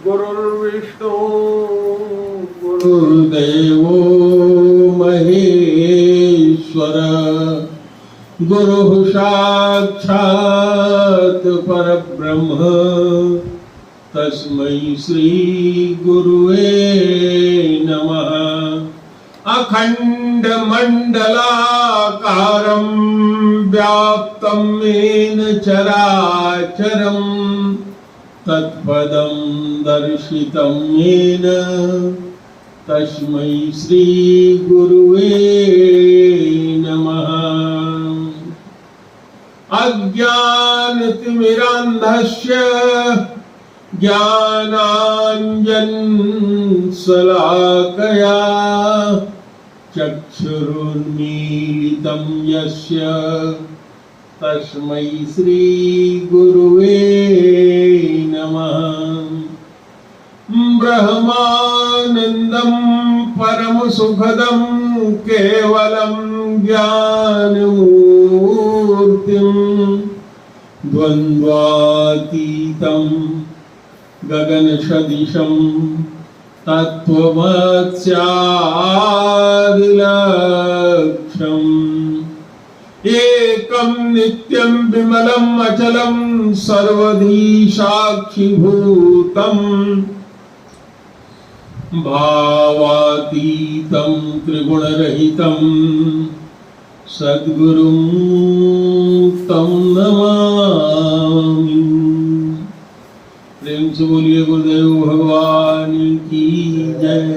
गुरुर्विष्णु गुरुर्देवो महेश्वर गुरुः साक्षात् परब्रह्म तस्मै श्री गुरुवे नमः। अखंड मंडलाकारं व्याप्तं येन चराचरं तत्पदं दर्शितं येन तस्मै श्री गुरुवे नमः। अज्ञानतिमिरान्धस्य ज्ञानाञ्जनशलाकया चक्षुरुन्मीलितं यस्य तस्मै श्री गुरुवे नमः। ब्रह्मानन्दं परमसुखदं केवलं ज्ञानमूर्तिं द्वन्द्वातीतं गगनसदृशं तत्त्वमस्यादिलक्ष्यम् एकं नित्यं विमलं अचलं सर्वधी साक्षिभूतं भावातीतं त्रिगुणरहितं सद्गुरुं तं नमामि। प्रेम से बोलिए गुरुदेव भगवान की जय।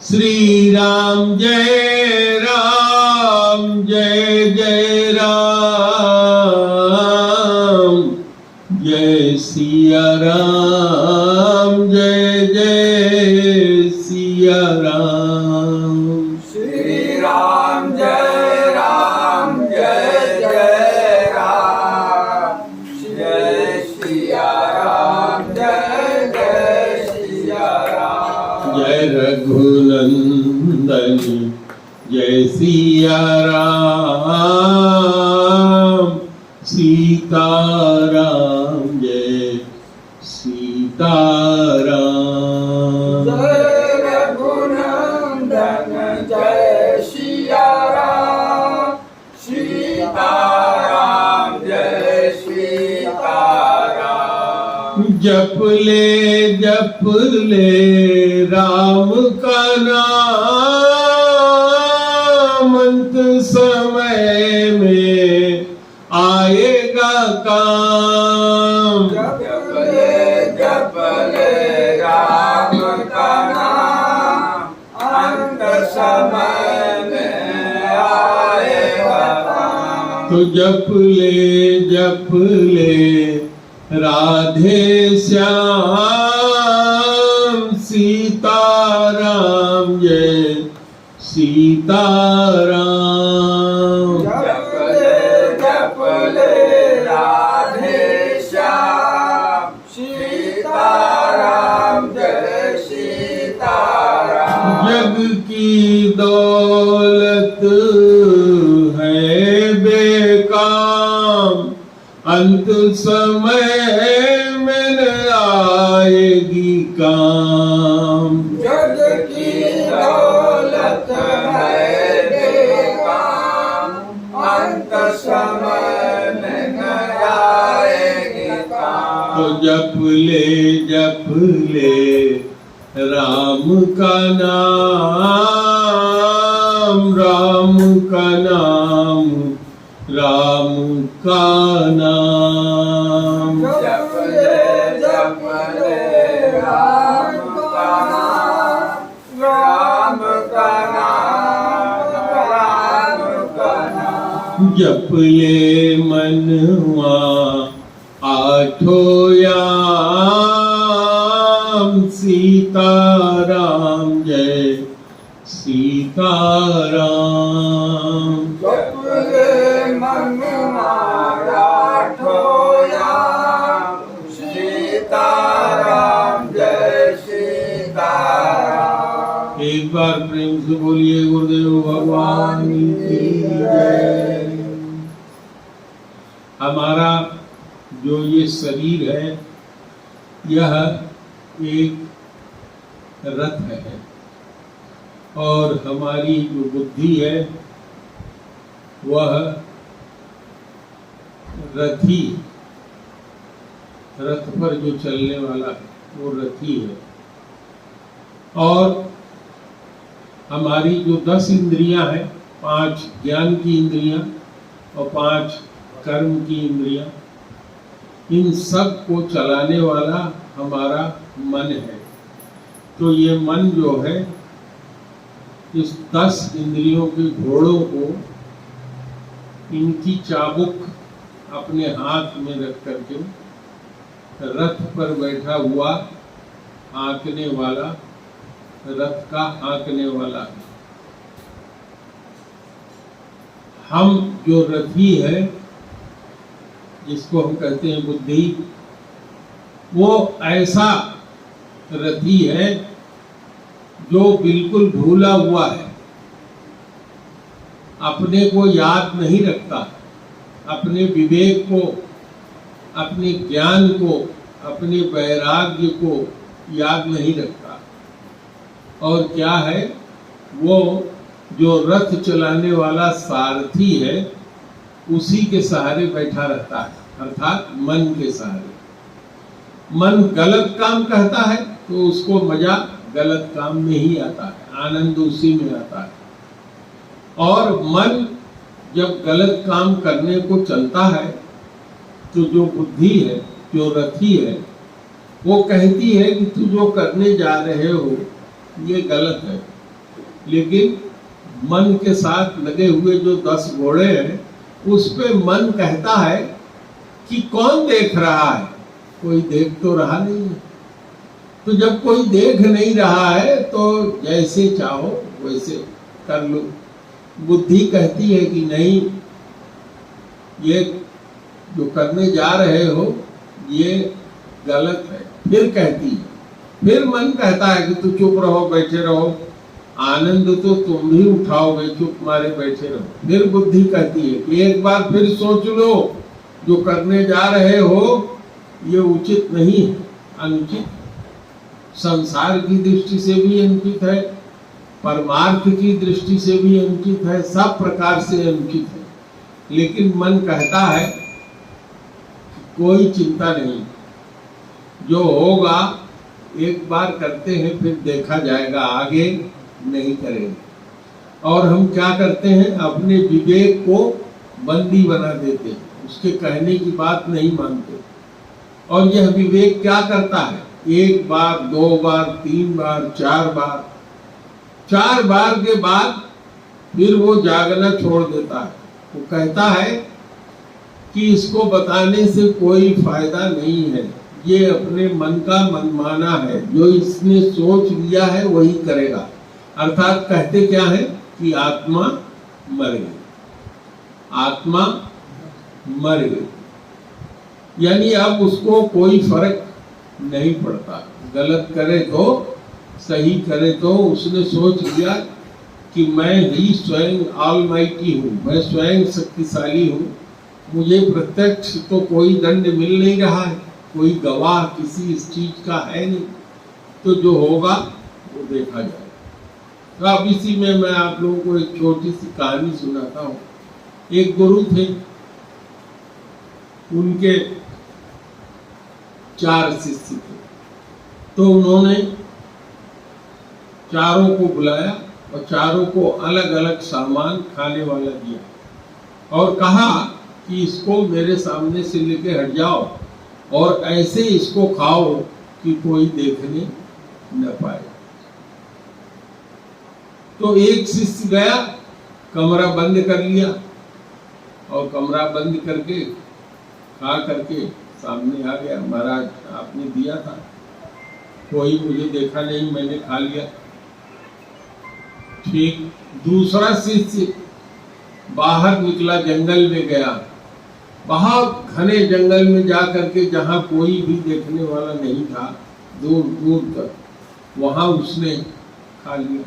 श्री राम जय राम जय जय राम जय सिया राम जय जय सिया राम। श्री राम जय जय राम जय सिया राम जय जय सिया राम। जय रघुनंदन जय सिया राम सीताराम जय सीताराम। जय रघुनंदन जय सिया राम सीताराम जय सीताराम। जप ले राम का नाम अंत समय में आएगा काम। जप ले राम का नाम अंत समय में आएगा काम। तो जप ले राधे श्याम सीताराम जय सीताराम। जप ले राधे श्याम सीताराम जय सीताराम। जग की दौलत है बेकाम अंत समय में न आएगी काम। जग की दौलत है बेकाम अंत समय में न आएगी काम। तो जप ले राम का नाम राम का नाम राम का नाम। जप ले राम का नाम राम का नाम राम का नाम। जप ले मनवा आठों याम सीताराम जय सीताराम। जप ले मनवा आठों याम सीताराम जय सीताराम। एक बार प्रेम से बोलिए गुरुदेव भगवान की जय। हमारा जो ये शरीर है यह एक रथ है और हमारी जो बुद्धि है वह रथी, रथ पर जो चलने वाला है वो रथी है। और हमारी जो 10 इंद्रियां हैं, 5 ज्ञान की इंद्रियां और 5 कर्म की इंद्रियां, इन सब को चलाने वाला हमारा मन है। तो ये मन जो है इस 10 इंद्रियों के घोड़ों को इनकी चाबुक अपने हाथ में रख करके रथ पर बैठा हुआ हाँकने वाला, रथ का हाँकने वाला है। हम जो रथी है जिसको हम कहते हैं बुद्धि, वो ऐसा रथी है जो बिल्कुल भूला हुआ है, अपने को याद नहीं रखता, अपने विवेक को, अपने ज्ञान को, अपने वैराग्य को याद नहीं रखता। और क्या है, वो जो रथ चलाने वाला सारथी है उसी के सहारे बैठा रहता है, अर्थात मन के सहारे। मन गलत काम कहता है तो उसको मजा गलत काम में ही आता है, आनंद उसी में आता है। और मन जब गलत काम करने को चलता है तो जो बुद्धि है, जो रथी है, वो कहती है कि तू जो करने जा रहे हो ये गलत है। लेकिन मन के साथ लगे हुए जो 10 घोड़े हैं उस पे मन कहता है कि कौन देख रहा है, कोई देख तो रहा नहीं है। तो जब कोई देख नहीं रहा है तो जैसे चाहो वैसे कर लो। बुद्धि कहती है कि नहीं, ये जो करने जा रहे हो ये गलत है। फिर कहती है, फिर मन कहता है कि तू चुप रहो, बैठे रहो, आनंद तो तुम भी उठाओगे, चुप मारे बैठे रहो। फिर बुद्धि कहती है कि एक बार फिर सोच लो, जो करने जा रहे हो ये उचित नहीं है, अनुचित, संसार की दृष्टि से भी अनुचित है, परमार्थ की दृष्टि से भी अनुचित है, सब प्रकार से अनुचित है। लेकिन मन कहता है कोई चिंता नहीं, जो होगा एक बार करते हैं फिर देखा जाएगा, आगे नहीं करेंगे। और हम क्या करते हैं, अपने विवेक को बंदी बना देते हैं, उसके कहने की बात नहीं मानते। और यह विवेक क्या करता है, एक बार, 2 बार, 3 बार, 4 बार, 4 बार के बाद फिर वो जागना छोड़ देता है। वो कहता है कि इसको बताने से कोई फायदा नहीं है, ये अपने मन का मनमाना है, जो इसने सोच लिया है वही करेगा। अर्थात कहते क्या है कि आत्मा मर गई, आत्मा मर गई। यानी अब उसको कोई फर्क नहीं पड़ता, गलत करे तो सही करे तो उसने सोच लिया कि मैं ही स्वयं ऑलमाइटी हूँ, मैं स्वयं शक्तिशाली हूँ, मुझे प्रत्यक्ष तो कोई दंड मिल नहीं रहा है, कोई गवाह किसी इस चीज का है नहीं, तो जो होगा वो देखा जाएगा। तो अब इसी में मैं आप लोगों को एक छोटी सी कहानी सुनाता हूँ। एक गुरु थे, उनके 4 शिष्य थे। तो उन्होंने चारों को बुलाया और चारों को अलग अलग सामान खाने वाला दिया और कहा कि इसको मेरे सामने से लेके हट जाओ और ऐसे इसको खाओ कि कोई देखने न पाए। तो एक शिष्य गया, कमरा बंद कर लिया और कमरा बंद करके खा करके सामने आ गया, महाराज आपने दिया था, कोई मुझे देखा नहीं, मैंने खा लिया। ठीक, दूसरा शिष्य बाहर निकला, जंगल में गया, बहुत घने जंगल में जा करके जहां कोई भी देखने वाला नहीं था, दूर दूर तक, वहां उसने खा लिया।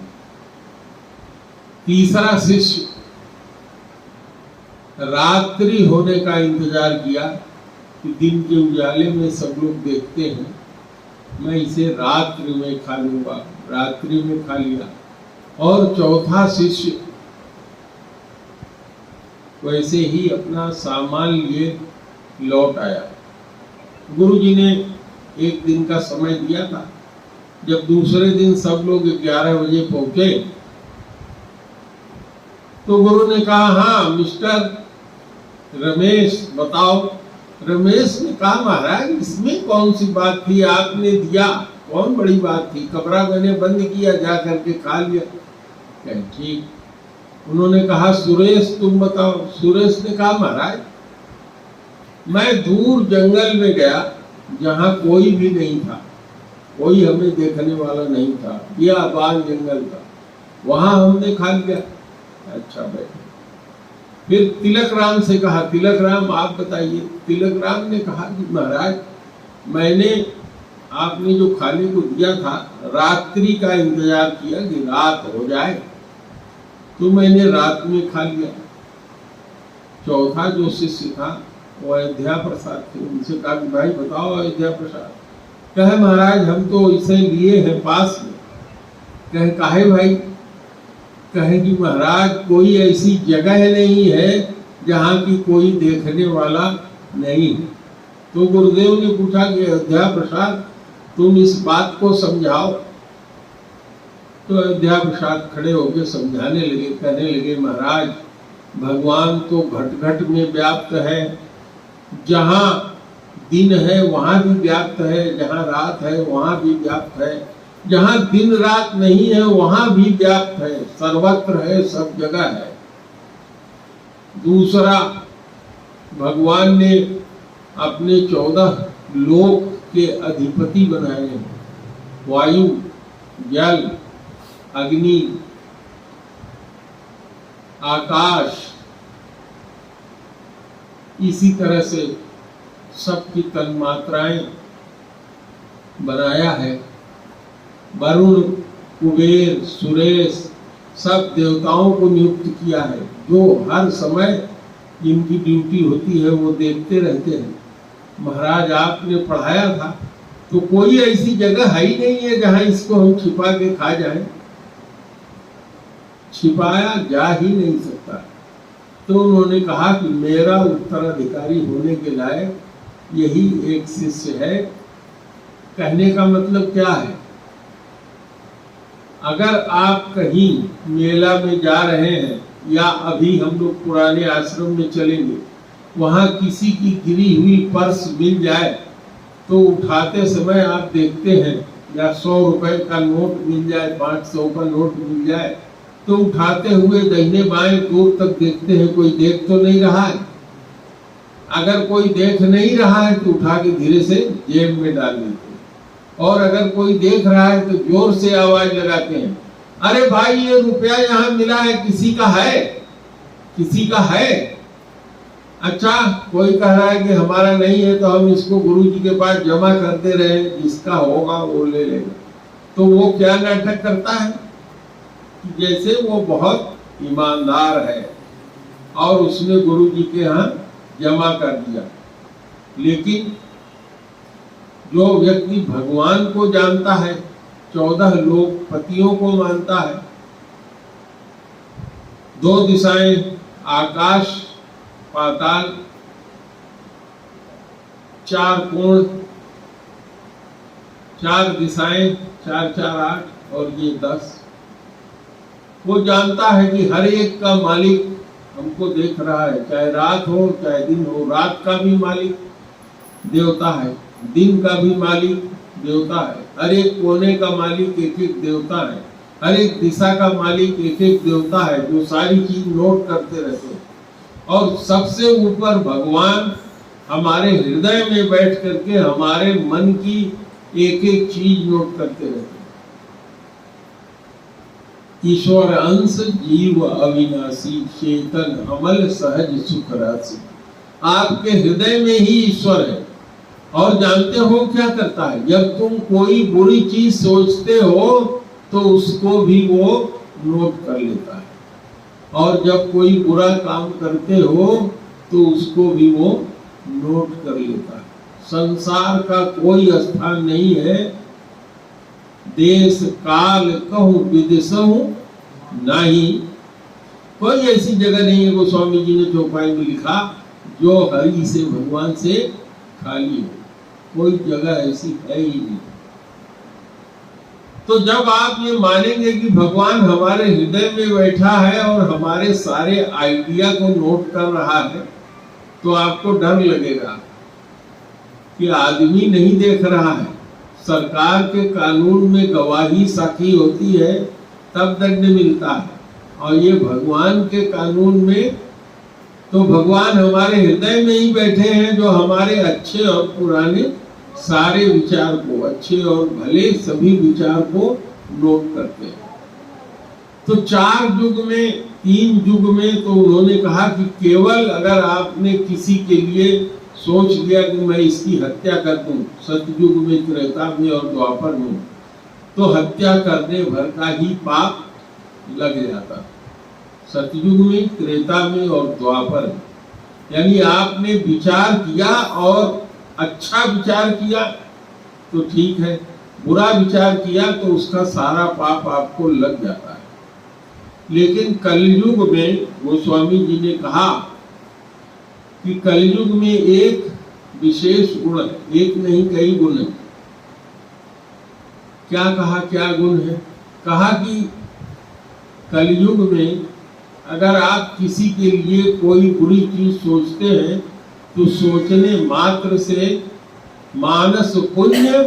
तीसरा शिष्य रात्रि होने का इंतजार किया कि दिन के उजाले में सब लोग देखते हैं, मैं इसे रात्रि में खा लूंगा। रात्रि में खा लिया। और चौथा शिष्य वैसे ही अपना सामान लिए लौट आया। गुरुजी ने एक दिन का समय दिया था। जब दूसरे दिन सब लोग 11 बजे पहुंचे तो गुरु ने कहा, हाँ मिस्टर रमेश बताओ। रमेश ने कहा, महाराज इसमें कौन सी बात थी, आपने दिया, कौन बड़ी बात थी, कमरा मैंने बंद किया, जा करके खा लिया। कहे ठीक। उन्होंने कहा, सुरेश तुम बताओ। सुरेश ने कहा, महाराज मैं दूर जंगल में गया जहां कोई भी नहीं था, कोई हमें देखने वाला नहीं था, बियाबान जंगल था, वहां हमने खा लिया। अच्छा बैठे। फिर तिलक राम से कहा, तिलक राम आप बताइए। तिलक राम ने कहा कि महाराज मैंने आपने जो खाने को दिया था, रात्रि का इंतजार किया कि रात हो जाए, तो मैंने रात में खा लिया। चौथा जो शिष्य था वो अयोध्या प्रसाद थे। उनसे कहा कि भाई बताओ अयोध्या प्रसाद। कहे महाराज हम तो इसे लिए हैं पास में। कहे काहे भाई। कहे कि महाराज कोई ऐसी जगह नहीं है जहाँ की कोई देखने वाला नहीं है। तो गुरुदेव ने पूछा कि अयोध्या प्रसाद तुम इस बात को समझाओ। तो अयोध्या प्रसाद खड़े होकर समझाने लगे, कहने लगे महाराज भगवान तो घट घट में व्याप्त है, जहाँ दिन है वहां भी व्याप्त है, जहाँ रात है वहां भी व्याप्त है, जहाँ दिन रात नहीं है वहां भी व्याप्त है, सर्वत्र है, सब जगह है। दूसरा, भगवान ने अपने 14 लोक के अधिपति बनाए हैं, वायु, जल, अग्नि, आकाश। इसी तरह से सबकी तन्मात्राएं बनाया है। वरुण, कुबेर, सुरेश सब देवताओं को नियुक्त किया है, जो हर समय जिनकी ड्यूटी होती है वो देखते रहते हैं। महाराज आपने पढ़ाया था तो कोई ऐसी जगह है ही नहीं है जहां इसको हम छिपा के खा जाएं, छिपाया जा ही नहीं सकता। तो उन्होंने कहा कि मेरा उत्तराधिकारी होने के लायक यही एक शिष्य है। कहने का मतलब क्या है, अगर आप कहीं मेला में जा रहे हैं या अभी हम लोग पुराने आश्रम में चलेंगे, वहां किसी की गिरी हुई पर्स मिल जाए तो उठाते समय आप देखते हैं, या 100 रुपए का नोट मिल जाए, 500 का नोट मिल जाए, तो उठाते हुए दाहिने बाएं दूर तक देखते हैं कोई देख तो नहीं रहा है। अगर कोई देख नहीं रहा है तो उठा के धीरे से जेब में डाल देते हैं, और अगर कोई देख रहा है तो जोर से आवाज लगाते हैं, अरे भाई ये रुपया यहाँ मिला है, किसी का है, किसी का है। अच्छा कोई कह रहा है कि हमारा नहीं है तो हम इसको गुरुजी के पास जमा करते रहे, जिसका होगा वो ले लेगा। तो वो क्या नाटक करता है, जैसे वो बहुत ईमानदार है और उसने गुरुजी के यहाँ जमा कर दिया। लेकिन जो व्यक्ति भगवान को जानता है, 14 लोक पतियों को मानता है, 2 दिशाएं आकाश पाताल, 4 कोण, 4 दिशाएं, 4 4 8 और ये 10। वो जानता है कि हर एक का मालिक हमको देख रहा है, चाहे रात हो चाहे दिन हो। रात का भी मालिक देवता है, दिन का भी मालिक देवता है, हर एक कोने का मालिक एक एक देवता है, हर एक दिशा का मालिक एक एक देवता है, जो सारी चीज नोट करते रहते हैं। और सबसे ऊपर भगवान हमारे हृदय में बैठ करके हमारे मन की एक एक चीज नोट करते रहते हैं। ईश्वर अंश जीव अविनाशी, चेतन अमल सहज सुख राशि। आपके हृदय में ही ईश्वर है। और जानते हो क्या करता है, जब तुम कोई बुरी चीज सोचते हो तो उसको भी वो नोट कर लेता है, और जब कोई बुरा काम करते हो तो उसको भी वो नोट कर लेता है। संसार का कोई स्थान नहीं है, देश काल कहूं विदिशहु नहीं, कोई ऐसी जगह नहीं है, गोस्वामी जी ने चौपाई में लिखा, जो हरि से भगवान से खाली हो। कोई जगह ऐसी है ही नहीं। तो जब आप ये मानेंगे कि भगवान हमारे हृदय में बैठा है और हमारे सारे आइडिया को नोट कर रहा है, तो आपको डर लगेगा कि आदमी नहीं देख रहा है। सरकार के कानून में गवाही साखी होती है तब दंड मिलता है, और ये भगवान के कानून में तो भगवान हमारे हृदय में ही बैठे हैं, जो हमारे अच्छे और पुराने सारे विचार को, अच्छे और भले सभी विचार को नोट करते हैं। तो 4 युग में, 3 युग में तो उन्होंने कहा कि केवल अगर आपने किसी के लिए सोच लिया कि मैं इसकी हत्या कर दूं, सतयुग में, त्रेता में और द्वापर में, तो हत्या करने भर का ही पाप लग जाता। सतयुग में, त्रेता में और द्वापर में, यानी आपने विचार किया और अच्छा विचार किया तो ठीक है, बुरा विचार किया तो उसका सारा पाप आपको लग जाता है। लेकिन कलयुग में गोस्वामी जी ने कहा कि कलयुग में एक विशेष गुण है, एक नहीं कई गुण है। क्या कहा, क्या गुण है? कहा कि कलयुग में अगर आप किसी के लिए कोई बुरी चीज सोचते हैं तो सोचने मात्र से मानस पुण्य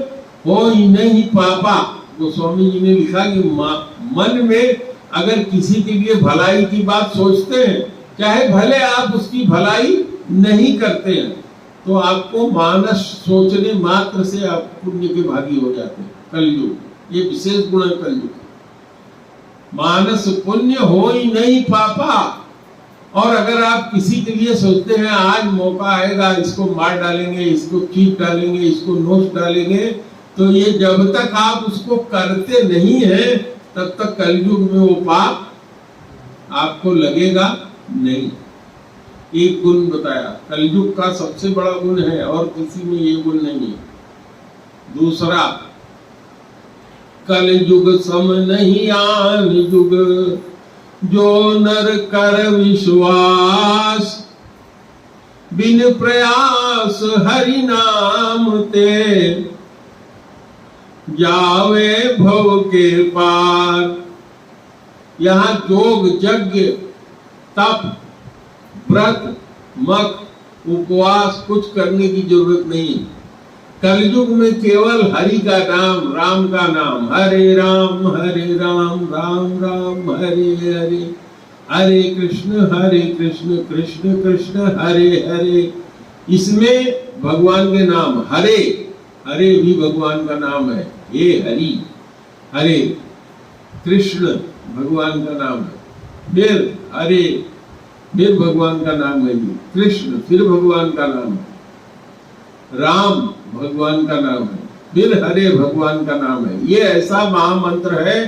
हो ही नहीं पापा। गोस्वामी जी ने लिखा कि मन में अगर किसी के लिए भलाई की बात सोचते हैं, चाहे भले आप उसकी भलाई नहीं करते हैं, तो आपको मानस सोचने मात्र से आप पुण्य के भागी हो जाते हैं। कलयुग, ये विशेष गुण है कलयुग। मानस पुण्य हो ही नहीं पापा। और अगर आप किसी के लिए सोचते हैं आज मौका आएगा, इसको मार डालेंगे, इसको चीट डालेंगे, इसको नोच डालेंगे, तो ये जब तक आप उसको करते नहीं हैं तब तक कलयुग में वो पाप आपको लगेगा नहीं। एक गुण बताया, कलयुग का सबसे बड़ा गुण है और किसी में ये गुण नहीं है। दूसरा, कलयुग सम नहीं आन युग, जो नर कर विश्वास, बिन प्रयास हरि नाम ते, जावे भव के पार। यहाँ योग, यज्ञ, तप, व्रत, मत, उपवास कुछ करने की जरूरत नहीं। कलयुग में केवल हरि का नाम, राम का नाम, हरे राम राम राम हरे हरे, हरे कृष्ण कृष्ण कृष्ण हरे हरे। इसमें भगवान के नाम, हरे हरे भी भगवान का नाम है, हे हरि, हरे कृष्ण भगवान का नाम है, फिर हरे, फिर भगवान का नाम है, कृष्ण फिर भगवान का नाम है, राम भगवान का नाम है, फिर हरे भगवान का नाम है। ये ऐसा महामंत्र है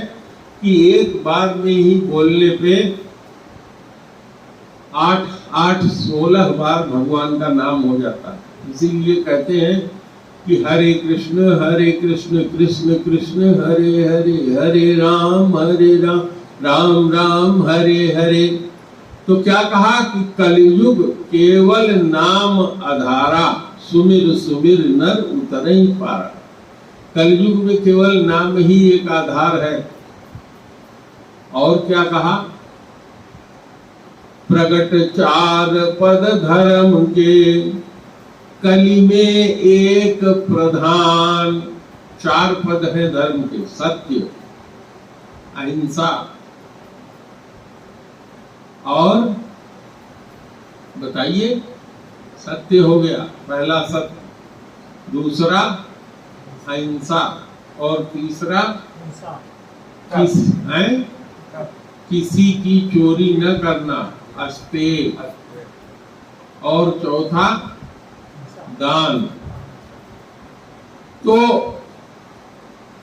कि एक बार में ही बोलने पे 8-16 बार भगवान का नाम हो जाता है। इसीलिए कहते हैं कि हरे कृष्ण कृष्ण कृष्ण हरे हरे, हरे राम राम राम हरे हरे। तो क्या कहा कि कलयुग केवल नाम आधारा, सुमिर सुमिर नर उतरई पारा। कलयुग में केवल नाम ही एक आधार है। और क्या कहा, प्रगट 4 पद धर्म के, कली में एक प्रधान। 4 पद है धर्म के, सत्य, अहिंसा और बताइए, सत्य हो गया पहला, सत्य, दूसरा अहिंसा, और तीसरा किसी की चोरी न करना, अस्ते, और चौथा दान। तो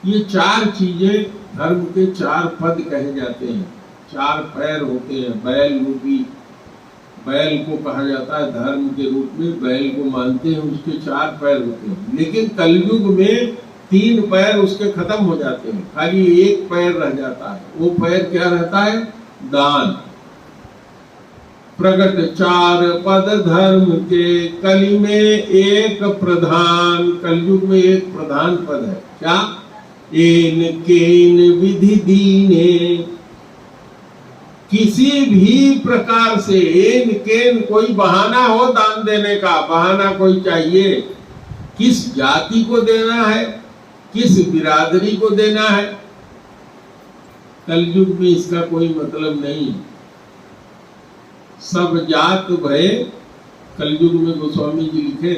ये 4 चीजें धर्म के 4 पद कहे जाते हैं। 4 पैर होते हैं, बैल रूपी बैल को कहा जाता है धर्म के रूप में, बैल को मानते हैं, उसके 4 पैर होते हैं। लेकिन कलयुग में 3 पैर उसके खत्म हो जाते हैं, खाली 1 पैर रह जाता है। वो पैर क्या रहता है? दान। प्रगट 4 पद धर्म के, कलि में एक प्रधान। कलयुग में एक प्रधान पद है, क्या? एन केन विधि दीने। किसी भी प्रकार से एन केन, कोई बहाना हो दान देने का, बहाना कोई चाहिए। किस जाति को देना है, किस बिरादरी को देना है, कलयुग में इसका कोई मतलब नहीं। सब जात भय, कलयुग में गोस्वामी जी लिखे,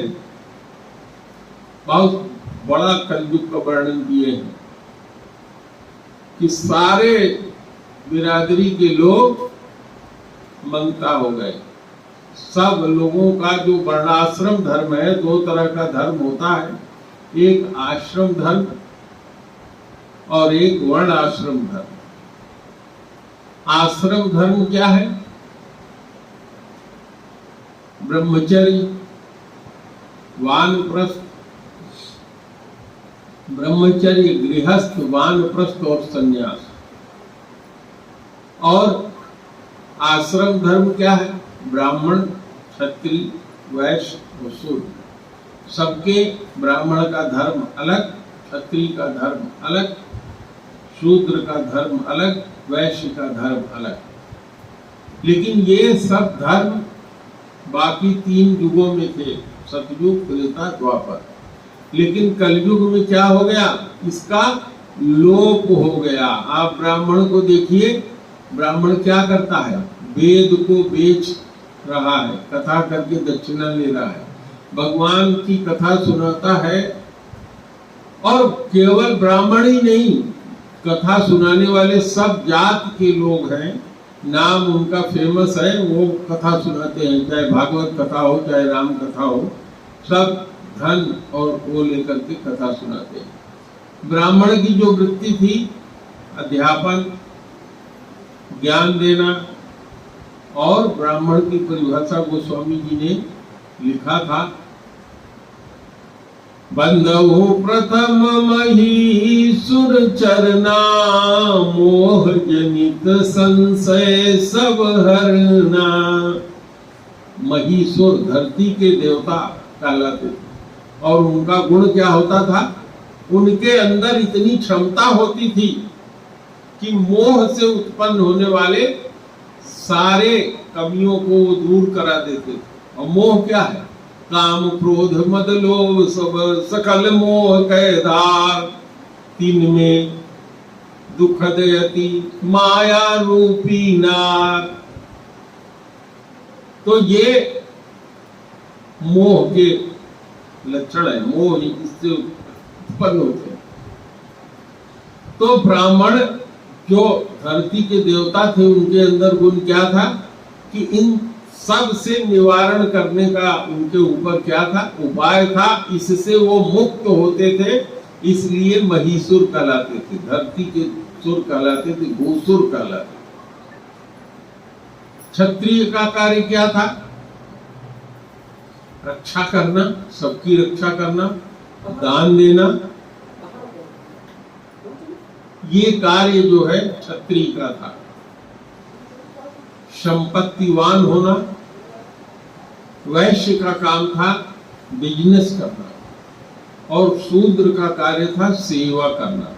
बहुत बड़ा कलयुग का वर्णन किए हैं कि सारे बिरादरी के लोग मंगता हो गए। सब लोगों का जो वर्णाश्रम धर्म है, 2 तरह का धर्म होता है, एक आश्रम धर्म और एक वर्ण आश्रम धर्म। आश्रम धर्म क्या है? ब्रह्मचर्य, वानप्रस्थ, ब्रह्मचर्य, गृहस्थ, वानप्रस्थ और संन्यास। और आश्रम धर्म क्या है? ब्राह्मण, क्षत्रिय, वैश्य और शूद्र। सबके ब्राह्मण का धर्म अलग, क्षत्रिय का धर्म अलग, शूद्र का धर्म अलग, वैश्य का धर्म अलग। लेकिन ये सब धर्म बाकी 3 युगों में थे, सतयुग, त्रेता, द्वापर। लेकिन कलयुग में क्या हो गया? इसका लोप हो गया। आप ब्राह्मण को देखिए, ब्राह्मण क्या करता है? वेद को बेच रहा है, कथा करके दक्षिणा ले रहा है, भगवान की कथा सुनाता है। और केवल ब्राह्मण ही नहीं, कथा सुनाने वाले सब जात के लोग हैं, नाम उनका फेमस है, वो कथा सुनाते हैं, चाहे भागवत कथा हो, चाहे राम कथा हो, सब धन और वो लेकर के कथा सुनाते हैं। ब्राह्मण की जो वृत्ति थी, अध्यापन, ज्ञान देना, और ब्राह्मण की परिभाषा गोस्वामी जी ने लिखा था, बंधु प्रथम महीसुर चरना, मोह जनित संशय सब हरना। महीसुर धरती के देवता कहलाते थे, और उनका गुण क्या होता था? उनके अंदर इतनी क्षमता होती थी कि मोह से उत्पन्न होने वाले सारे कमियों को दूर करा देते थे। और मोह क्या है? काम, क्रोध, मद, लोभ, सब सकल मोह के धार, 3 में दुख दयति माया रूपी नार। तो ये मोह के लक्षण है, मोह इससे उत्पन्न होते हैं। तो ब्राह्मण जो धरती के देवता थे, उनके अंदर गुण क्या था कि इन सब से निवारण करने का उनके ऊपर क्या था? उपाय था। इससे वो मुक्त होते थे, इसलिए महीसुर कहलाते थे, धरती के सुर कहलाते थे, भूसुर कहलाते। क्षत्रिय का कार्य क्या था? रक्षा करना, सबकी रक्षा करना, दान देना, ये कार्य जो है क्षत्रिय का था। संपत्तिवान होना। वैश्य का काम था बिजनेस करना, और शूद्र का कार्य था सेवा करना।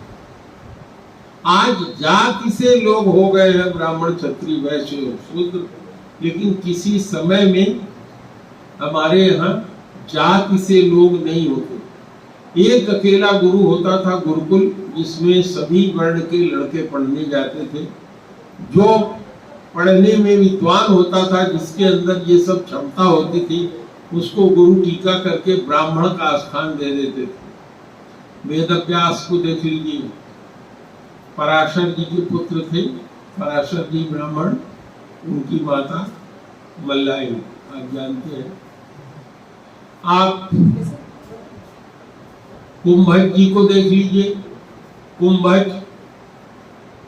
आज जाति से लोग हो गए हैं, ब्राह्मण, क्षत्रिय, वैश्य और शूद्र, लेकिन किसी समय में हमारे यहाँ जाति से लोग नहीं होते। एक अकेला गुरु होता था गुरुकुल, जिसमें सभी वर्ण के लड़के पढ़ने जाते थे। जो पढ़ने में विद्वान होता था, जिसके अंदर ये सब क्षमता होती थी, उसको गुरु टीका करके ब्राह्मण का स्थान दे देते थे। वेदव्यास को देख लीजिए, पराशर जी के पुत्र थे, पराशर जी ब्राह्मण, उनकी माता मल्लाई, आप जानते हैं। आप कुंभज जी को देख लीजिए, कुंभज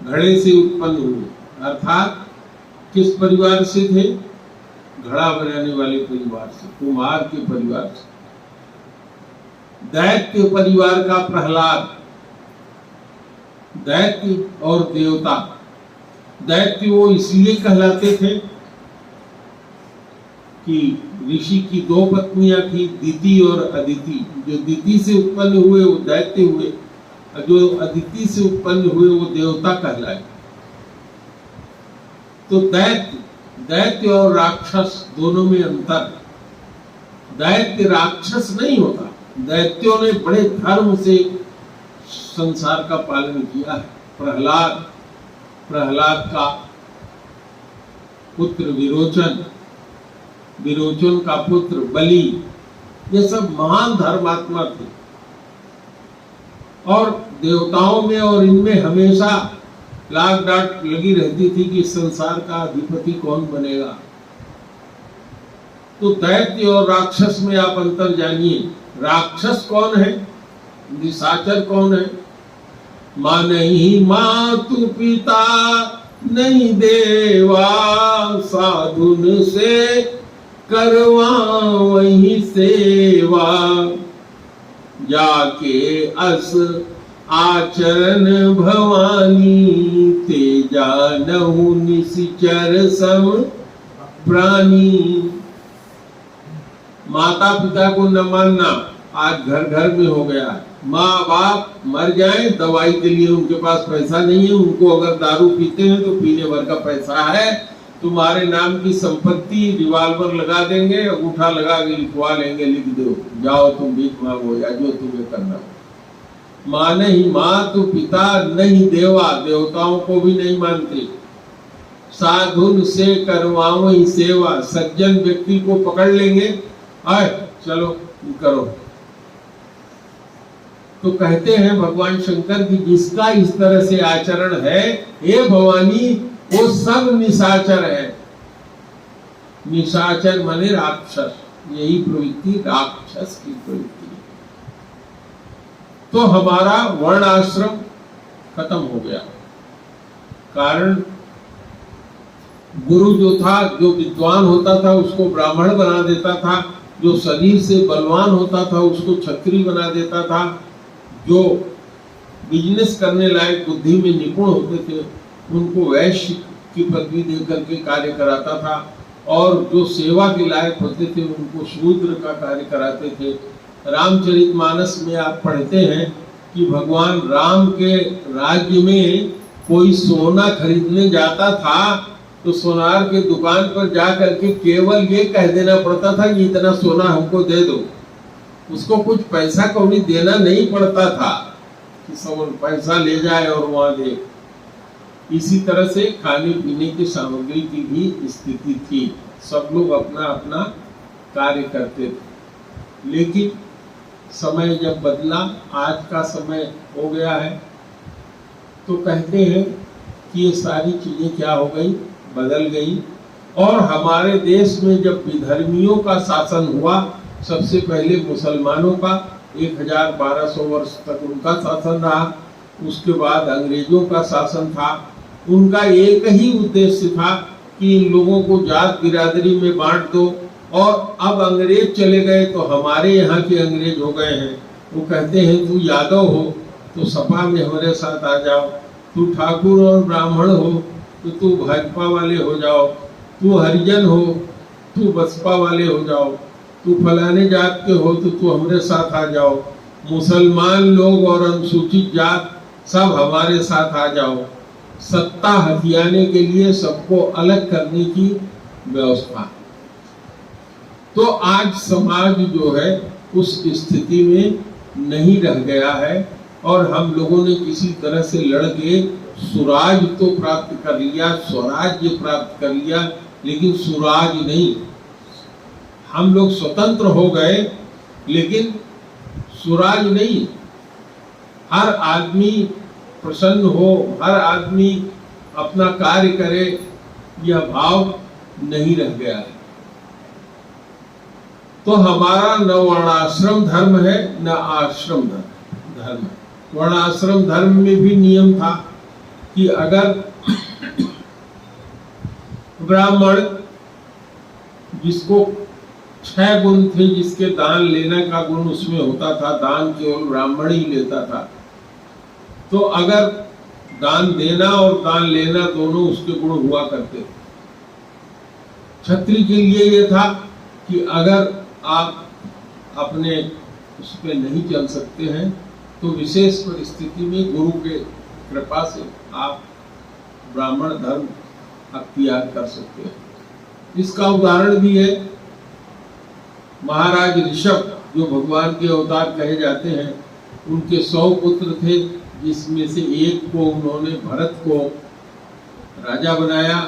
घड़े से उत्पन्न हुए, अर्थात किस परिवार से थे? घड़ा बनाने वाले परिवार से, कुम्हार के परिवार से। दैत्य परिवार का प्रहलाद, दैत्य और देवता। दैत्य वो इसलिए कहलाते थे कि ऋषि की 2 पत्नियां थी, दिति और अदिति। जो दिति से उत्पन्न हुए वो दैत्य हुए, और जो अदिति से उत्पन्न हुए वो देवता कहलाए। तो दैत्य और राक्षस दोनों में अंतर। दैत्य राक्षस नहीं होता। दैत्यों ने बड़े धर्म से संसार का पालन किया है। प्रहलाद का पुत्र विरोचन का पुत्र बलि, ये सब महान धर्मात्मा थे। और देवताओं में और इनमें हमेशा लाग डांट लगी रहती थी कि संसार का अधिपति कौन बनेगा। तो दैत्य और राक्षस में आप अंतर जानिए। राक्षस कौन है, निशाचर कौन है? माँ नहीं मातु पिता नहीं देवा, साधुन से करवा वही सेवा, जाके अस आचरण भवानी, तेजा नहु निशिचर सम प्राणी। माता पिता को न मानना आज घर घर में हो गया है। माँ बाप मर जाए, दवाई के लिए उनके पास पैसा नहीं है, उनको अगर दारू पीते हैं तो पीने भर का पैसा है, तुम्हारे नाम की संपत्ति रिवाल्वर लगा देंगे, अंगूठा लगा के लिखवा लेंगे, लिख दो जाओ तुम भीख मांगो या जो तुम्हें करना हो। माँ नहीं मातु पिता नहीं देवा, देवताओं को भी नहीं मानते। साधुन से करवाओ ही सेवा, सज्जन व्यक्ति को पकड़ लेंगे, आए चलो करो। तो कहते हैं भगवान शंकर की जिसका इस तरह से आचरण है, हे भवानी, वो सब निशाचर है। निशाचर माने राक्षस, यही प्रवृत्ति राक्षस की प्रवृत्ति है। तो हमारा वर्ण आश्रम खत्म हो गया। कारण गुरु जो था, जो विद्वान होता था उसको ब्राह्मण बना देता था, जो शरीर से बलवान होता था उसको क्षत्रिय बना देता था, जो बिजनेस करने लायक बुद्धि में निपुण होते थे उनको वैश्य की पदवी देकर के कार्य कराता था, और जो सेवा के लायक होते थे उनको शूद्र का कार्य कराते थे। रामचरितमानस में आप पढ़ते हैं कि भगवान राम के राज्य में कोई सोना खरीदने जाता था तो सोनार के दुकान पर जा करके केवल ये कह देना पड़ता था कि इतना सोना हमको दे दो। उसको कुछ पैसा कौड़ी देना नहीं पड़ता था कि सब पैसा ले जाए और वहां दे। इसी तरह से खाने पीने की सामग्री की भी स्थिति थी। सब लोग अपना अपना कार्य करते थे। लेकिन समय जब बदला, आज का समय हो गया है, तो कहते हैं कि ये सारी चीजें क्या हो गई, बदल गई। और हमारे देश में जब विधर्मियों का शासन हुआ, सबसे पहले मुसलमानों का 1200 वर्ष तक उनका शासन रहा, उसके बाद अंग्रेजों का शासन था। उनका एक ही उद्देश्य था कि इन लोगों को जात बिरादरी में बांट दो। और अब अंग्रेज चले गए तो हमारे यहाँ के अंग्रेज हो गए हैं। वो कहते हैं तू यादव हो तो सपा में हमारे साथ आ जाओ, तू ठाकुर और ब्राह्मण हो तो तू भाजपा वाले हो जाओ, तू हरिजन हो तू बसपा वाले हो जाओ, तू फलाने जात के हो तो तू हमारे साथ आ जाओ, मुसलमान लोग और अनुसूचित जात सब हमारे साथ आ जाओ। सत्ता हथियाने के लिए सबको अलग करने की व्यवस्था। तो आज समाज जो है उस स्थिति में नहीं रह गया है, और हम लोगों ने किसी तरह से लड़के स्वराज तो प्राप्त कर लिया, स्वराज्य प्राप्त कर लिया, लेकिन सुराज नहीं। हम लोग स्वतंत्र हो गए लेकिन सुराज नहीं। हर आदमी प्रसन्न हो, हर आदमी अपना कार्य करे, यह भाव नहीं रह गया है। तो हमारा न वर्णाश्रम धर्म है न आश्रम धर्म। वर्णाश्रम धर्म में भी नियम था कि अगर ब्राह्मण जिसको 6 गुण थे, जिसके दान लेने का गुण उसमें होता था, दान केवल ब्राह्मण ही लेता था। तो अगर दान देना और दान लेना दोनों उसके गुण हुआ करते थे। क्षत्रिय के लिए ये था कि अगर आप अपने उस पर नहीं चल सकते हैं तो विशेष परिस्थिति में गुरु के कृपा से आप ब्राह्मण धर्म अख्तियार कर सकते हैं। इसका उदाहरण भी है महाराज ऋषभ, जो भगवान के अवतार कहे जाते हैं। उनके 100 पुत्र थे, जिसमें से एक को उन्होंने भरत को राजा बनाया।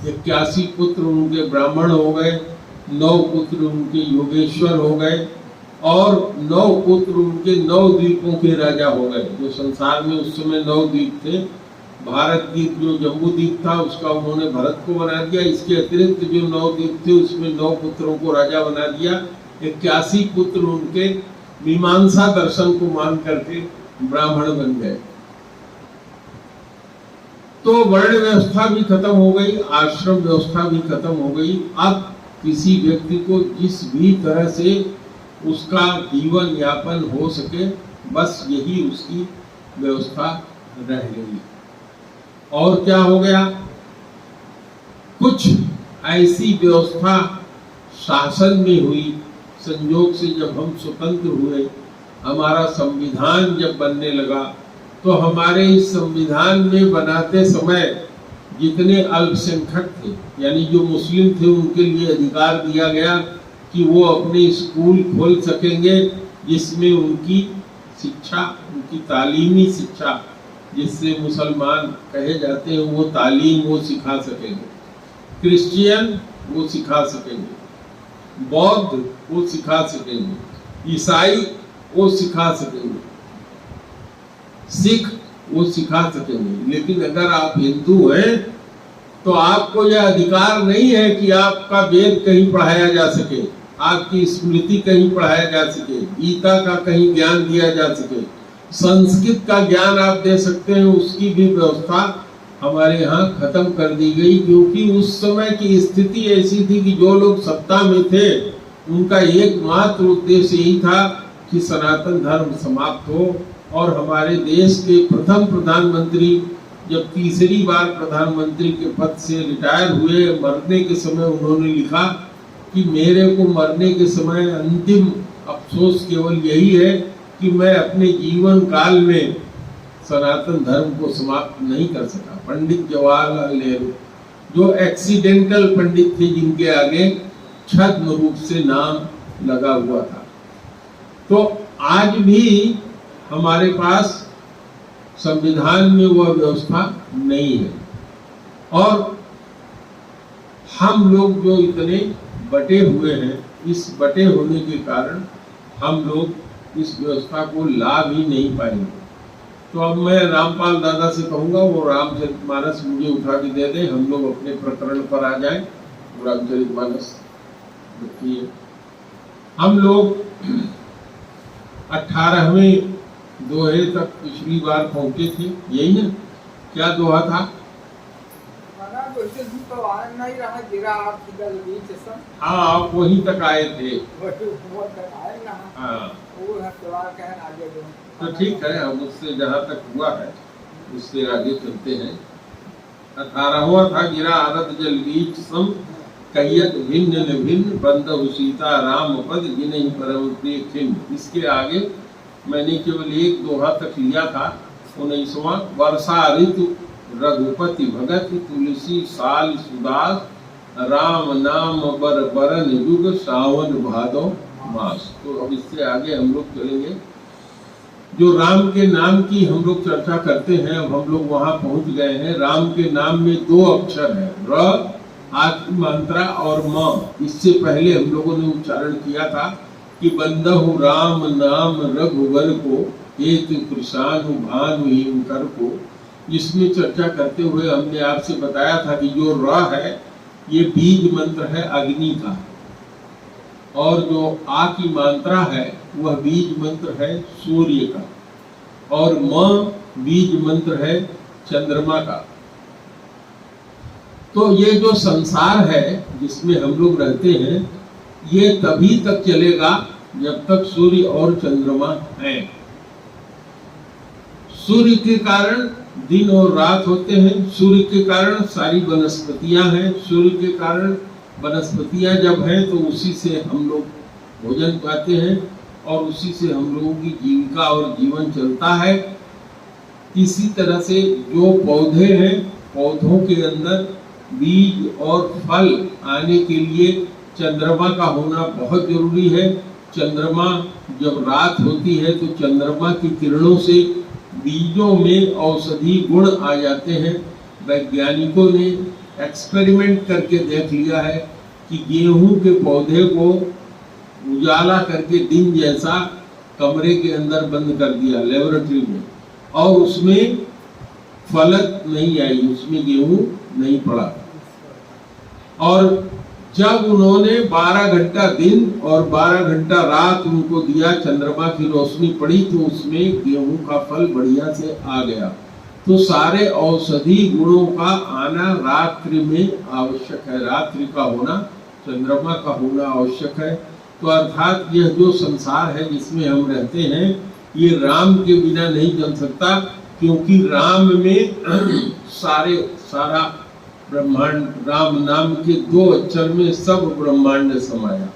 81 पुत्र उनके ब्राह्मण हो गए, 9 पुत्र उनके योगेश्वर हो गए और 9 पुत्र उनके 9 द्वीपों के राजा हो गए। जो संसार में उस समय 9 द्वीप थे, भारत द्वीप जो जम्बू द्वीप था उसका उन्होंने भरत को बना दिया। इसके अतिरिक्त जो 9 द्वीप थे उसमें 9 पुत्रों को राजा बना दिया। 81 पुत्र उनके मीमांसा दर्शन को मान करके ब्राह्मण बन गए। तो वर्ण व्यवस्था भी खत्म हो गई, आश्रम व्यवस्था भी खत्म हो गई। अब किसी व्यक्ति को जिस भी तरह से उसका जीवन यापन हो सके, बस यही उसकी व्यवस्था रह गई। और क्या हो गया, कुछ ऐसी व्यवस्था शासन में हुई। संयोग से जब हम स्वतंत्र हुए, हमारा संविधान जब बनने लगा, तो हमारे इस संविधान में बनाते समय जितने अल्पसंख्यक थे, यानी जो मुस्लिम थे, उनके लिए अधिकार दिया गया कि वो अपने स्कूल खोल सकेंगे, जिसमें उनकी शिक्षा, उनकी तालीमी शिक्षा, जिससे मुसलमान कहे जाते हैं, वो तालीम वो सिखा सकेंगे। क्रिश्चियन वो सिखा सकेंगे, बौद्ध वो सिखा सकेंगे, ईसाई वो सिखा सकेंगे, सिख वो सिखा सकेंगे। लेकिन अगर आप हिंदू हैं तो आपको यह अधिकार नहीं है कि आपका वेद कहीं पढ़ाया जा सके, आपकी स्मृति कहीं पढ़ाया जा सके, गीता का कहीं ज्ञान दिया जा सके। संस्कृत का ज्ञान आप दे सकते हैं, उसकी भी व्यवस्था हमारे यहाँ खत्म कर दी गई, क्योंकि उस समय की स्थिति ऐसी थी कि जो लोग सत्ता में थे उनका एकमात्र उद्देश्य यही था कि सनातन धर्म समाप्त हो। और हमारे देश के प्रथम प्रधानमंत्री जब तीसरी बार प्रधानमंत्री के पद से रिटायर हुए, मरने के समय उन्होंने लिखा कि मेरे को मरने के समय अंतिम अफसोस केवल यही है कि मैं अपने जीवन काल में सनातन धर्म को समाप्त नहीं कर सका। पंडित जवाहरलाल नेहरू, जो एक्सीडेंटल पंडित थे, जिनके आगे छद्म रूप से नाम लगा हुआ था। तो आज भी हमारे पास संविधान में वह व्यवस्था नहीं है। और हम लोग जो इतने बटे हुए हैं, इस बटे होने के कारण हम लोग इस व्यवस्था को लाभ ही नहीं पाएंगे। तो अब मैं रामपाल दादा से कहूँगा वो रामचरितमानस मुझे उठा के दे दें, हम लोग अपने प्रकरण पर आ जाएं। रामचरितमानस देखिए, हम लोग 18वें दोहे तक पिछली बार पहुंचे थे, यही ना? क्या दोहा था? हाँ, आप वहीं तक आए थे। हाँ, तो ठीक है, हम उससे जहाँ तक हुआ है उससे आगे चलते हैं। 18वां था, गिरा आरत जल बीच सम कहियत भिन्न न भिन्न बंधु सीता राम पद जिन्हीं परम प्रिय खिन्न। इसके आगे मैंने केवल एक दोहा तक लिया था। 19वां, वर्षा ऋतु रघुपति भगत तुलसी साल सुदास राम नाम बर बरन युग सावन भादो मास। तो अब इससे आगे हम लोग चलेंगे। जो राम के नाम की हम लोग चर्चा करते हैं, अब हम लोग वहां पहुंच गए हैं। राम के नाम में 2 अक्षर है, र आत्म मात्रा और म। इससे पहले हम लोगों ने उच्चारण किया था कि बंदहु राम नाम रघुवर को हेतु कृषानु भानु हिमकर को। इसमें चर्चा करते हुए हमने आपसे बताया था कि जो र है ये बीज मंत्र है अग्नि का, और जो आ की मात्रा है वह बीज मंत्र है सूर्य का, और म बीज मंत्र है चंद्रमा का। तो ये जो संसार है जिसमें हम लोग रहते हैं, ये तभी तक चलेगा जब तक सूर्य और चंद्रमा है। सूर्य के कारण दिन और रात होते हैं, सूर्य के कारण सारी वनस्पतियां हैं, सूर्य के कारण वनस्पतियां जब हैं तो उसी से हम लोग भोजन पाते हैं और उसी से हम लोगों की जीविका और जीवन चलता है। इसी तरह से जो पौधे हैं, पौधों के अंदर बीज और फल आने के लिए चंद्रमा का होना बहुत जरूरी है। चंद्रमा जब रात होती है तो चंद्रमा की किरणों से बीजों में औषधि गुण आ जाते हैं। वैज्ञानिकों ने एक्सपेरिमेंट करके देख लिया है कि गेहूं के पौधे को उजाला करके दिन जैसा कमरे के अंदर बंद कर दिया लेबोरेटरी में, और उसमें फलत नहीं आई, उसमें गेहूं नहीं पड़ा। और जब उन्होंने 12 घंटा दिन और 12 घंटा रात उनको दिया, चंद्रमा की रोशनी पड़ी तो उसमें गेहूं का फल बढ़िया से आ गया। तो सारे औषधि गुणों का आना रात्रि में आवश्यक है, रात्रि का होना, चंद्रमा का होना आवश्यक है। तो अर्थात यह जो संसार है जिसमें हम रहते हैं, ये राम के बिना नहीं चल सकता, क्योंकि राम में सारा ब्रह्मांड, राम नाम के 2 अक्षर में सब ब्रह्मांड समाया।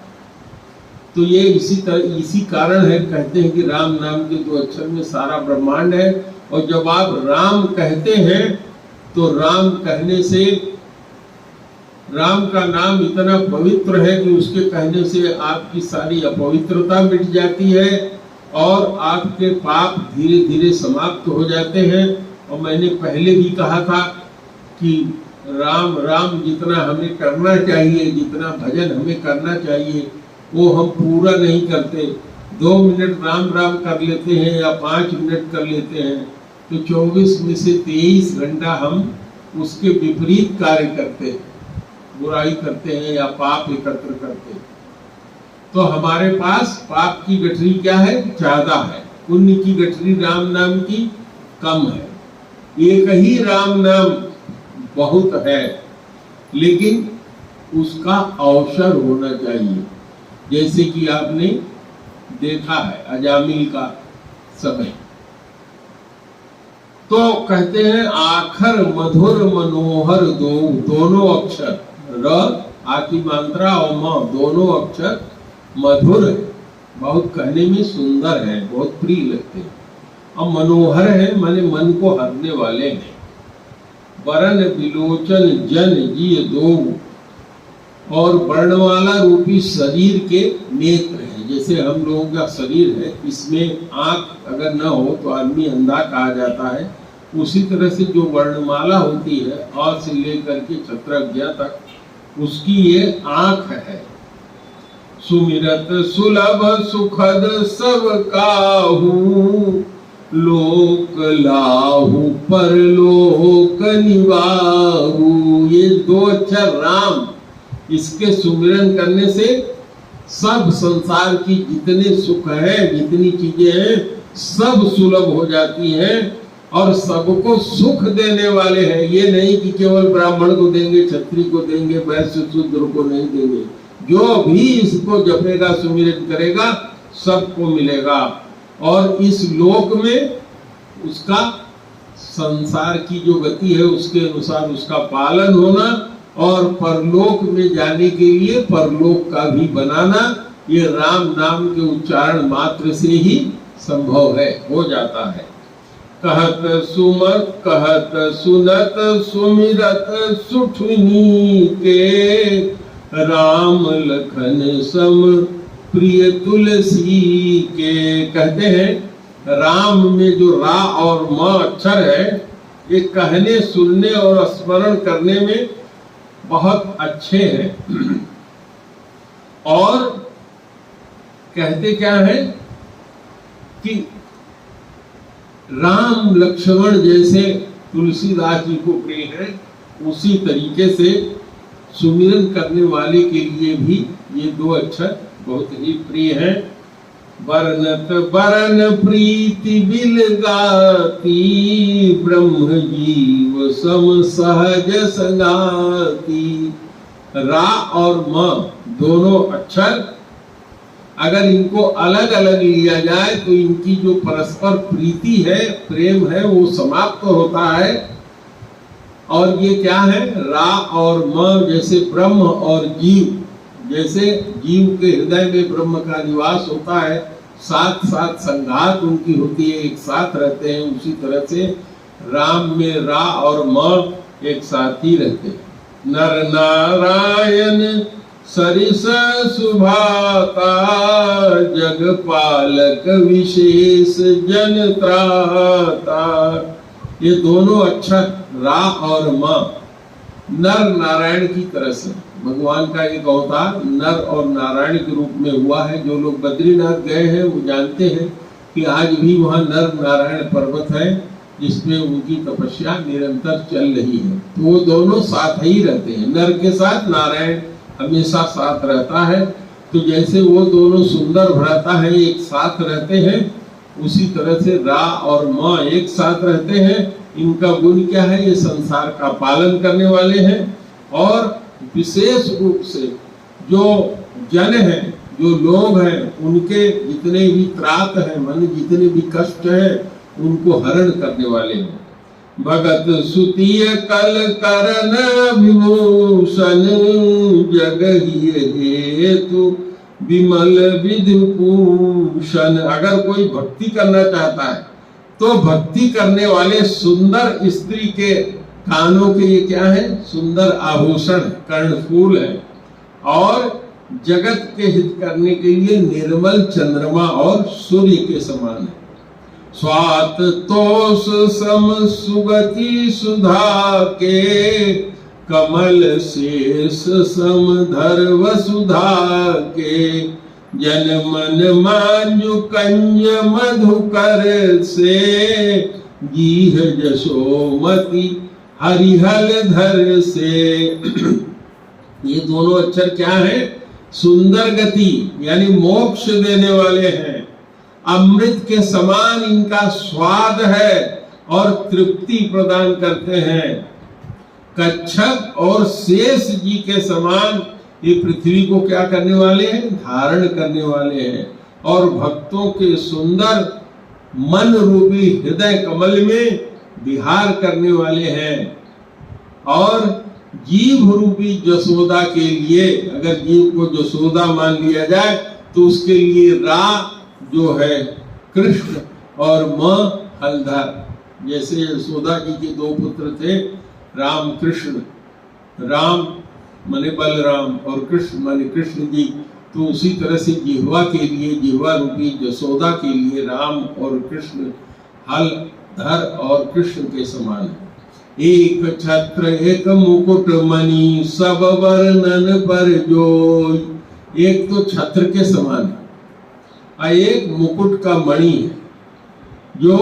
तो ये इसी कारण है, कहते हैं कि राम नाम के 2 अक्षर में सारा ब्रह्मांड है। और जब आप राम कहते हैं तो राम कहने से, राम का नाम इतना पवित्र है कि उसके कहने से आपकी सारी अपवित्रता मिट जाती है और आपके पाप धीरे धीरे समाप्त हो जाते हैं। और मैंने पहले भी कहा था कि राम राम जितना हमें करना चाहिए, जितना भजन हमें करना चाहिए, वो हम पूरा नहीं करते। 2 मिनट राम राम कर लेते हैं या 5 मिनट कर लेते हैं, तो 24 में से 23 घंटा हम उसके विपरीत कार्य करते हैं, बुराई करते हैं या पाप एकत्र करते हैं। तो हमारे पास पाप की गठरी क्या है? ज्यादा है। पुण्य की गठरी राम नाम की कम है। एक ही राम नाम बहुत है, लेकिन उसका अवसर होना चाहिए। जैसे कि आपने देखा है अजामिल का समय, तो कहते हैं आखर मधुर मनोहर दोनों अक्षर, र आकी मात्रा और म दोनों अक्षर मधुर है, बहुत कहने में सुंदर है, बहुत प्रिय लगते हैं। और मनोहर है माने मन को हरने वाले हैं। वरन विलोचन जन जिय दो, और वर्णमाला रूपी शरीर के नेत्र हैं। जैसे हम लोगों का शरीर है, इसमें आंख अगर न हो तो आदमी अंधा कहा जाता है, उसी तरह से जो वर्णमाला होती है अ से लेकर के क्षत्रज्ञ तक, उसकी ये आंख है। सुमिरत सुलभ सुखद सब काहू, लोक लाहू परलोक निवाहू। ये 2 अक्षर राम, इसके सुमिरन करने से सब संसार की जितने सुख है, जितनी चीजें हैं, सब सुलभ हो जाती हैं और सबको सुख देने वाले हैं। ये नहीं कि केवल ब्राह्मण को देंगे, क्षत्रिय को देंगे, वैश्य शूद्र को नहीं देंगे। जो भी इसको जपेगा, सुमिरन करेगा, सबको मिलेगा। और इस लोक में उसका संसार की जो गति है उसके अनुसार उसका पालन होना, और परलोक में जाने के लिए परलोक का भी बनाना, ये राम नाम के उच्चारण मात्र से ही संभव है, हो जाता है। कहत सुमत कहत सुनत सुमिरत सुठनी के, राम लखन सम प्रिय तुलसी के। कहते हैं राम में जो रा और म अक्षर है, ये कहने, सुनने और स्मरण करने में बहुत अच्छे हैं। और कहते क्या है कि राम लक्ष्मण जैसे तुलसीदास जी को प्रिय है, उसी तरीके से सुमिरन करने वाले के लिए भी ये 2 अक्षर बहुत ही प्रिय हैं। वर्णत बरन प्रीति बिलगाती, ब्रह्म जीव सम सहज संगाती। रा और म दोनों अक्षर अगर इनको अलग अलग लिया जाए तो इनकी जो परस्पर प्रीति है, प्रेम है, वो समाप्त होता है। और ये क्या है? रा और म जैसे ब्रह्म और जीव, जैसे जीव के हृदय में ब्रह्म का निवास होता है, साथ साथ संघात उनकी होती है, एक साथ रहते हैं, उसी तरह से राम में रा और म एक साथ ही रहते हैं। नर नारायण सरिस सुभाता, जग पालक विशेष जन त्राता। ये दोनों अक्षर रा और म नर नारायण की तरह से भगवान का एक अवतार नर और नारायण के रूप में हुआ है। जो लोग बद्रीनाथ गए हैं वो जानते हैं कि आज भी वहाँ नर नारायण पर्वत है जिसमें उनकी तपस्या निरंतर चल रही है। तो वो दोनों साथ ही रहते हैं, नर के साथ नारायण हमेशा साथ रहता है। तो जैसे वो दोनों सुंदर भ्राता है, एक साथ रहते हैं, उसी तरह से रा और म एक साथ रहते हैं। इनका गुण क्या है? ये संसार का पालन करने वाले हैं और विशेष रूप से जो जन है, जो लोग हैं, उनके जितने भी त्रात है, मन जितने भी कष्ट है, उनको हरण करने वाले हैं। भगत सुतिय कल करन विभूषण, जगहिय हेतु विमल विधुभूषण। अगर कोई भक्ति करना चाहता है तो भक्ति करने वाले सुंदर स्त्री के कानों के ये क्या है? सुंदर आभूषण, कर्णफूल है। और जगत के हित करने के लिए निर्मल चंद्रमा और सूर्य के समान है। स्वात तोष सम सुगति सुधा के, कमल शेष सम धर वसुधा के। जन मन मांजु कंज मधुकर से, गीह जशोमति हरिहल धर से। ये दोनों अक्षर क्या है? सुंदर गति यानी मोक्ष देने वाले हैं। अमृत के समान इनका स्वाद है और तृप्ति प्रदान करते हैं। कच्छप और शेष जी के समान ये पृथ्वी को क्या करने वाले हैं? धारण करने वाले हैं। और भक्तों के सुंदर मन रूपी हृदय कमल में विहार करने वाले हैं। और जीव रूपी जसोदा के लिए, अगर जीव को जसोदा मान लिया जाए तो उसके लिए रा जो है कृष्ण और म हलधर। जैसे यशोदा जी के दो पुत्र थे, राम कृष्ण, राम माने बलराम और कृष्ण माने कृष्ण जी। तो उसी तरह से जिह्वा के लिए, जिह्वा रूपी यशोदा के लिए राम और कृष्ण हलधर और कृष्ण के समान है। एक छत्र एक मुकुट मणि, सब वर्णन पर जोई। एक तो छत्र के समान है और एक मुकुट का मणि है, जो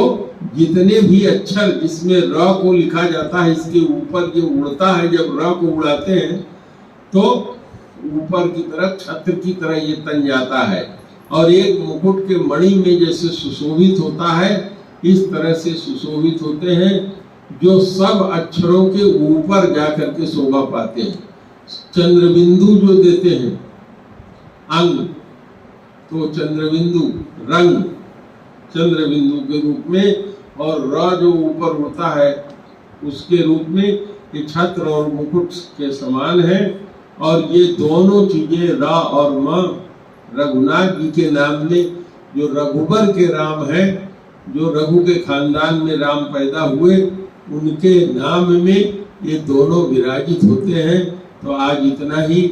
जितने भी अक्षर जिसमें र को लिखा जाता है, इसके ऊपर जो उड़ता है, जब र को उड़ाते हैं तो ऊपर की तरफ छत्र की तरह ये तन जाता है। और एक मुकुट के मणि में जैसे सुशोभित होता है, इस तरह से सुशोभित होते हैं, जो सब अक्षरों के ऊपर जाकर के शोभा पाते हैं। चंद्रबिंदु जो देते हैं अंग, तो चंद्रबिंदु रंग चंद्रबिंदु के रूप में, और र जो ऊपर उड़ता है उसके रूप में ये छत्र और मुकुट के समान है। और ये दोनों चीजें रा और म रघुनाथ जी के नाम में, जो रघुबर के राम है, जो रघु के खानदान में राम पैदा हुए, उनके नाम में ये दोनों विराजित होते हैं। तो आज इतना ही।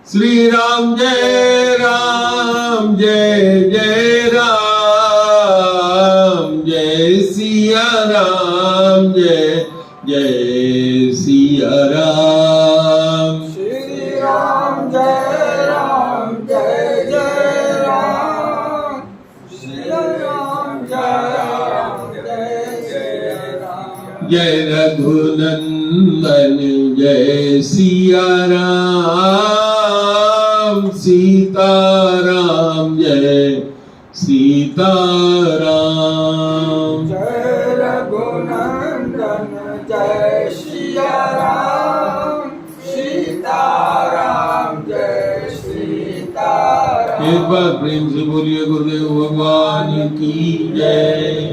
श्री राम जय राम, जय जय राम, जय सिया राम, जय जय सिया राम। श्री राम जय राम, जय जय राम, श्री राम जय राम, जय जय राम। जय रघुनंदन जय सिया राम, सीता राम जय सिया सीताराम। जय रघुनंदन जय सिया राम, सीताराम जय सीताराम। एक बार प्रेम से बोलिए गुरुदेव भगवान की जय।